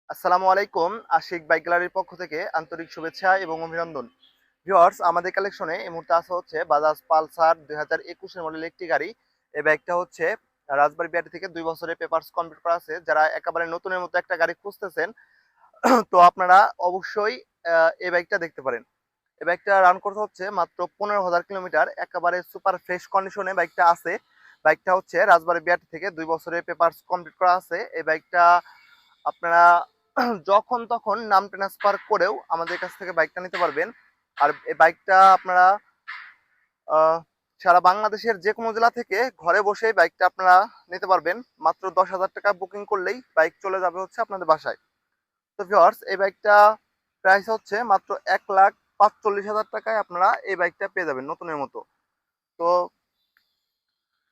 আসসালামু আলাইকুম। আশিক বাইক গ্যালারির পক্ষ থেকে আন্তরিক শুভেচ্ছা এবং অভিনন্দন। ভিউয়ার্স, আমাদের কালেকশনে এই মুহূর্তে আছে হচ্ছে বাজাজ পালসার 2021 এর মডেলের একটি গাড়ি। এই বাইকটা হচ্ছে রাজবাড়ী বিআরটি থেকে 2 বছরের পেপারস কমপ্লিট করা আছে। যারা একেবারে নতুনের মতো একটা গাড়ি খুঁজতেছেন তো আপনারা অবশ্যই এই বাইকটা দেখতে পারেন। এই বাইকটা রান করতে হচ্ছে মাত্র 15,000 কিলোমিটার। একেবারে সুপার ফ্রেশ কন্ডিশনে বাইকটা আছে। বাইকটা হচ্ছে রাজবাড়ী বিআরটি থেকে 2 বছরের পেপারস কমপ্লিট করা আছে। এই বাইকটা আপনারা যখন তখন নাম ট্রান্সফার করেও আমাদের কাছ থেকে বাইকটা নিতে পারবেন। আর এই বাইকটা আপনারা আহ, সারা বাংলাদেশের যে কোনো জেলা থেকে ঘরে বসেই বাইকটা আপনারা নিতে পারবেন। মাত্র 10,000 টাকা বুকিং করলেই বাইক চলে যাবে হচ্ছে আপনাদের বাসায়। তো ভিউয়ার্স, এই বাইকটা প্রাইস হচ্ছে মাত্র 1,45,000 টাকায় আপনারা এই বাইকটা পেয়ে যাবেন নতুনের মতো। তো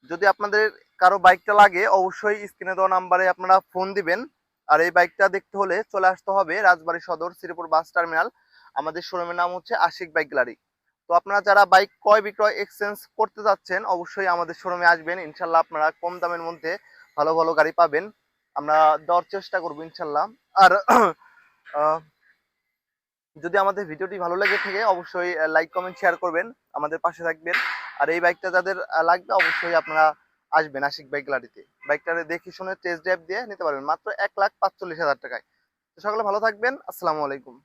যদি আপনাদের কারো বাইকটা লাগে অবশ্যই স্ক্রিনে দেওয়া নাম্বারে আপনারা ফোন দিবেন। আর এই বাইকটা দেখতে হলে চলে আসতে হবে রাজবাড়ী সদর শ্রীপুর বাস টার্মিনাল। আমাদের শোরুমের নাম হচ্ছে আশিক বাইক গ্যালারি। তো আপনারা যারা বাইক ক্রয় বিক্রয় এক্সচেঞ্জ করতে যাচ্ছেন অবশ্যই আমাদের শোরুমে আসবেন। ইনশাল্লাহ আপনারা কম দামের মধ্যে ভালো ভালো গাড়ি পাবেন। আমরা দেওয়ার চেষ্টা করবো ইনশাল্লাহ। আর আহ, যদি আমাদের ভিডিওটি ভালো লেগে থাকে অবশ্যই লাইক কমেন্ট শেয়ার করবেন, আমাদের পাশে থাকবেন। আর এই বাইকটা যাদের লাগবে অবশ্যই আপনারা আসবেন আশিক বাইক গ্যালারিতে। বাইকটা দেখে শুনে টেস্ট ড্রাইভ দিয়ে নিতে পারবেন মাত্র 1,45,000 টাকায়। তো সকলে ভালো থাকবেন। আসসালামু আলাইকুম।